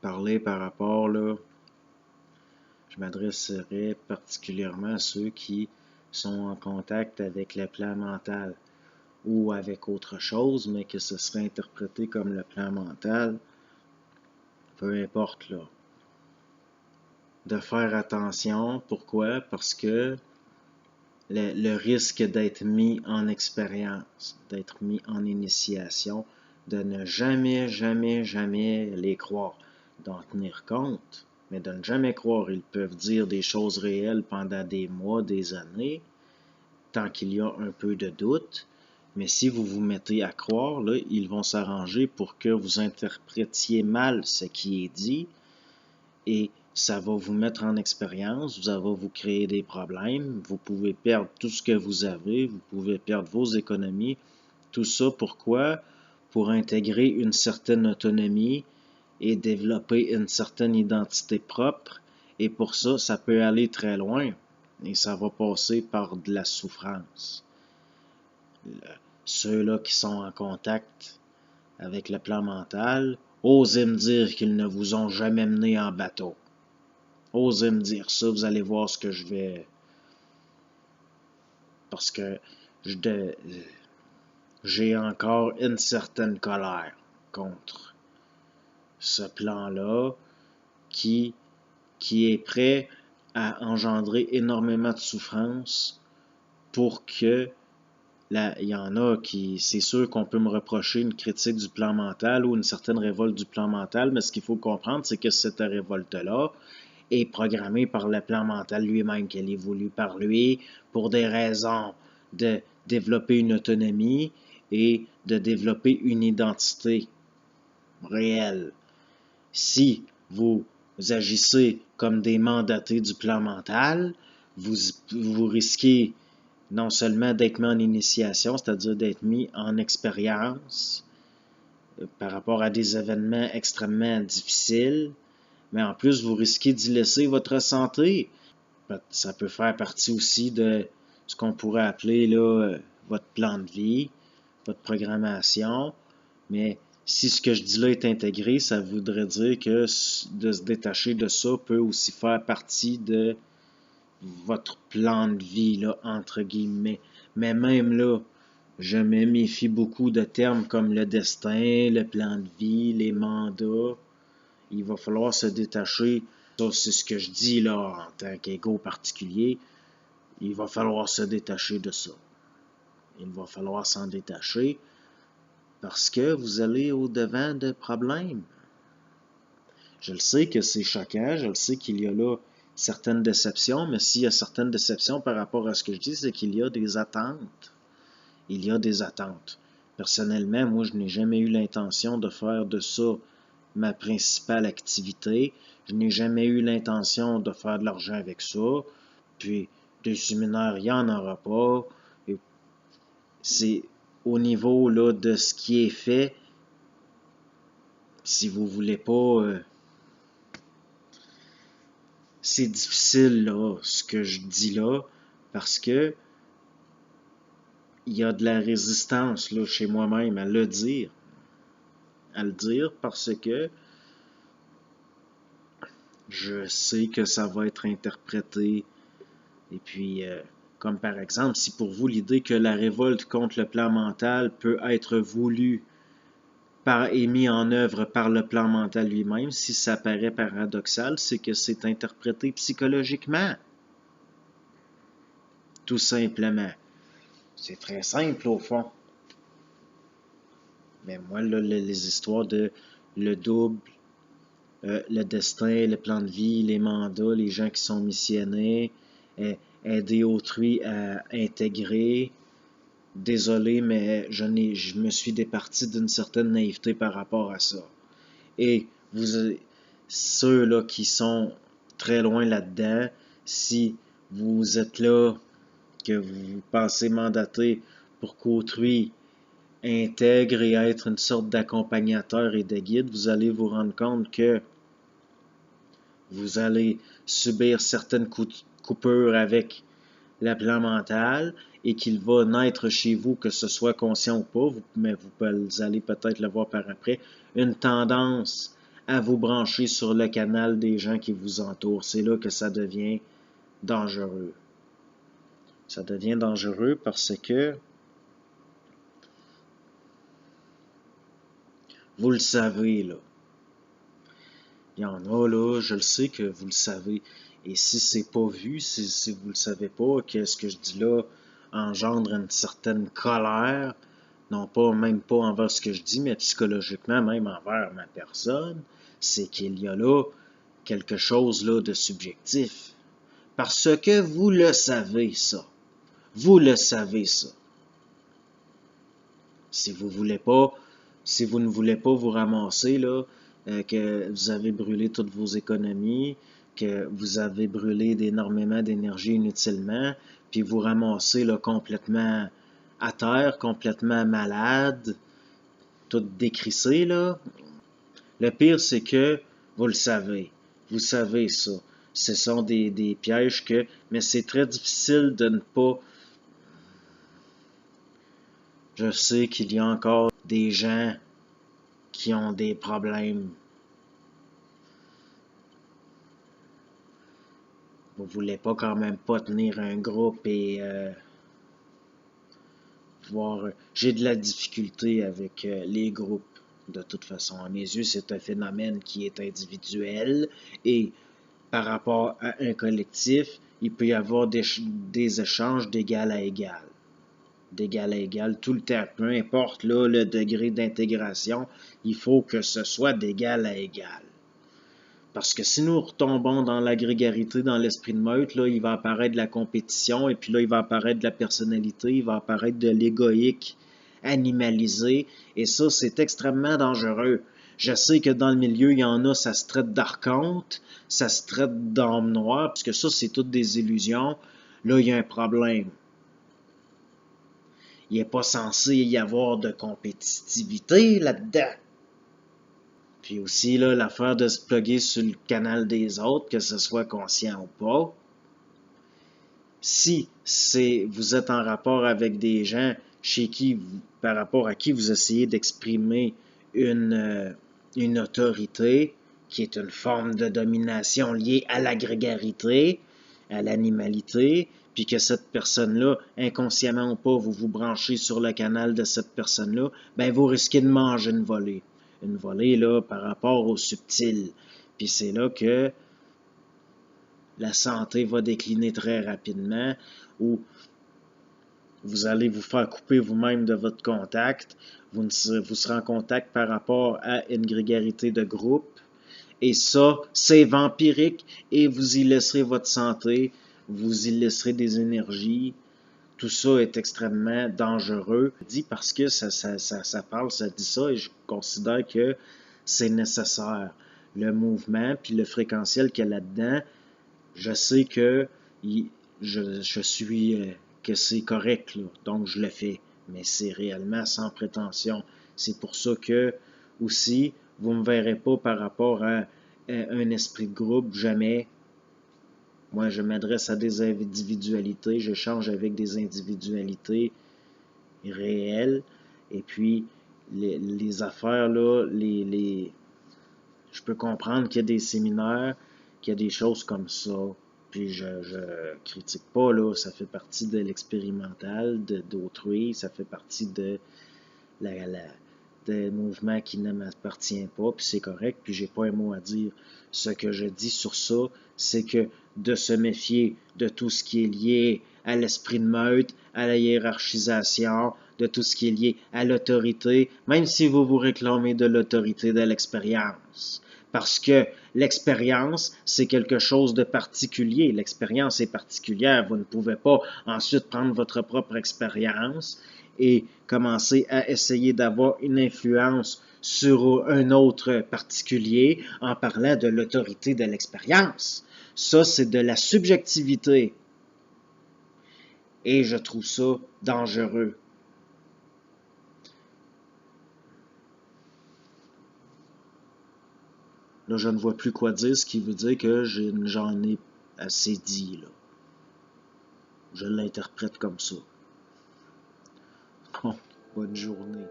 parler par rapport, là, je m'adresserai particulièrement à ceux qui sont en contact avec le plan mental ou avec autre chose, mais que ce serait interprété comme le plan mental, peu importe, là. De faire attention. Pourquoi? Parce que le risque d'être mis en expérience, d'être mis en initiation, de ne jamais, jamais, jamais les croire, d'en tenir compte, mais de ne jamais croire. Ils peuvent dire des choses réelles pendant des mois, des années, tant qu'il y a un peu de doute, mais si vous vous mettez à croire, là, ils vont s'arranger pour que vous interprétiez mal ce qui est dit, et ça va vous mettre en expérience, ça va vous créer des problèmes, vous pouvez perdre tout ce que vous avez, vous pouvez perdre vos économies. Tout ça, pourquoi? Pour intégrer une certaine autonomie et développer une certaine identité propre. Et pour ça, ça peut aller très loin et ça va passer par de la souffrance. Ceux-là qui sont en contact avec le plan mental, osez me dire qu'ils ne vous ont jamais mené en bateau. Osez me dire ça, vous allez voir ce que je vais... Parce que j'ai encore une certaine colère contre ce plan-là qui est prêt à engendrer énormément de souffrance pour que il y en a qui, c'est sûr qu'on peut me reprocher une critique du plan mental ou une certaine révolte du plan mental, mais ce qu'il faut comprendre, c'est que cette révolte-là est programmée par le plan mental lui-même, qu'elle est voulue par lui pour des raisons de développer une autonomie et de développer une identité réelle. Si vous agissez comme des mandatés du plan mental, vous risquez non seulement d'être mis en initiation, c'est-à-dire d'être mis en expérience par rapport à des événements extrêmement difficiles, mais en plus, vous risquez d'y laisser votre santé. Ça peut faire partie aussi de ce qu'on pourrait appeler là, votre plan de vie, votre programmation, mais si ce que je dis là est intégré, ça voudrait dire que de se détacher de ça peut aussi faire partie de votre plan de vie, là, entre guillemets. Mais même là, je me méfie beaucoup de termes comme le destin, le plan de vie, les mandats. Il va falloir se détacher. Ça, c'est ce que je dis là en tant qu'ego particulier. Il va falloir se détacher de ça. Il va falloir s'en détacher parce que vous allez au-devant de problèmes. Je le sais que c'est choquant, je le sais qu'il y a là certaines déceptions, mais s'il y a certaines déceptions par rapport à ce que je dis, c'est qu'il y a des attentes. Il y a des attentes. Personnellement, moi, je n'ai jamais eu l'intention de faire de ça ma principale activité. Je n'ai jamais eu l'intention de faire de l'argent avec ça. Puis, des séminaires, il n'y en aura pas. C'est au niveau là, de ce qui est fait. Si vous voulez pas... c'est difficile, là, ce que je dis là, parce que il y a de la résistance là, chez moi-même à le dire. À le dire parce que je sais que ça va être interprété. Et puis, comme par exemple, si pour vous l'idée que la révolte contre le plan mental peut être voulue et mis en œuvre par le plan mental lui-même, si ça paraît paradoxal, c'est que c'est interprété psychologiquement. Tout simplement. C'est très simple au fond. Mais moi, là, les histoires de le double, le destin, le plan de vie, les mandats, les gens qui sont missionnés, aider autrui à intégrer. Désolé, mais je me suis départi d'une certaine naïveté par rapport à ça. Et ceux là qui sont très loin là-dedans, si vous êtes là, que vous pensez mandater pour qu'autrui intègre et être une sorte d'accompagnateur et de guide, vous allez vous rendre compte que vous allez subir certaines coupures avec le plan mental et qu'il va naître chez vous, que ce soit conscient ou pas, mais vous allez peut-être le voir par après, une tendance à vous brancher sur le canal des gens qui vous entourent. C'est là que ça devient dangereux. Ça devient dangereux parce que vous le savez, là. Il y en a, là, je le sais que vous le savez. Et si c'est pas vu, si vous le savez pas, que ce que je dis là engendre une certaine colère, non pas, même pas envers ce que je dis, mais psychologiquement, même envers ma personne, c'est qu'il y a là quelque chose là de subjectif. Parce que vous le savez, ça. Vous le savez, ça. Si vous voulez pas, si vous ne voulez pas vous ramasser, là, que vous avez brûlé toutes vos économies, que vous avez brûlé énormément d'énergie inutilement, puis vous ramassez là, complètement à terre, complètement malade, tout décrissé, là. Le pire, c'est que vous le savez. Vous savez ça. Ce sont des pièges que, mais c'est très difficile de ne pas. Je sais qu'il y a encore des gens qui ont des problèmes. Vous voulez pas quand même pas tenir un groupe et voir. J'ai de la difficulté avec les groupes. De toute façon, à mes yeux, c'est un phénomène qui est individuel et par rapport à un collectif, il peut y avoir des échanges d'égal à égal. D'égal à égal tout le temps. Peu importe là, le degré d'intégration, il faut que ce soit d'égal à égal. Parce que si nous retombons dans la grégarité, dans l'esprit de meute, là, il va apparaître de la compétition, et puis là, il va apparaître de la personnalité, il va apparaître de l'égoïque animalisé, et ça, c'est extrêmement dangereux. Je sais que dans le milieu, il y en a, ça se traite d'archonte, ça se traite d'âme noire, parce que ça, c'est toutes des illusions. Là, il y a un problème. Il n'est pas censé y avoir de compétitivité là-dedans. Puis aussi, là, l'affaire de se plugger sur le canal des autres, que ce soit conscient ou pas. Si vous êtes en rapport avec des gens chez qui, par rapport à qui vous essayez d'exprimer une autorité, qui est une forme de domination liée à la grégarité, à l'animalité, puis que cette personne-là, inconsciemment ou pas, vous vous branchez sur le canal de cette personne-là, ben vous risquez de manger une volée. Une volée, là, par rapport au subtil. Puis c'est là que la santé va décliner très rapidement, ou vous allez vous faire couper vous-même de votre contact, vous serez en contact par rapport à une grégarité de groupe, et ça, c'est vampirique, et vous y laisserez votre santé, vous y laisserez des énergies. Tout ça est extrêmement dangereux. Dit parce que ça parle, ça dit ça, et je considère que c'est nécessaire. Le mouvement, puis le fréquentiel qu'il y a là-dedans, je sais que je suis que c'est correct, là, donc je le fais. Mais c'est réellement sans prétention. C'est pour ça que, aussi, vous ne me verrez pas par rapport à un esprit de groupe, jamais. Moi, je m'adresse à des individualités, j'échange avec des individualités réelles, et puis les affaires, là, je peux comprendre qu'il y a des séminaires, qu'il y a des choses comme ça, puis je critique pas, là, ça fait partie de l'expérimental d'autrui, ça fait partie de des mouvements qui ne m'appartiennent pas, puis c'est correct, puis j'ai pas un mot à dire. Ce que je dis sur ça, c'est que de se méfier de tout ce qui est lié à l'esprit de meute, à la hiérarchisation, de tout ce qui est lié à l'autorité, même si vous vous réclamez de l'autorité de l'expérience. Parce que l'expérience, c'est quelque chose de particulier. L'expérience est particulière. Vous ne pouvez pas ensuite prendre votre propre expérience et commencer à essayer d'avoir une influence sur un autre particulier en parlant de l'autorité de l'expérience. Ça, c'est de la subjectivité. Et je trouve ça dangereux. Là, je ne vois plus quoi dire, ce qui veut dire que j'en ai assez dit, là. Je l'interprète comme ça. Bon, bonne journée.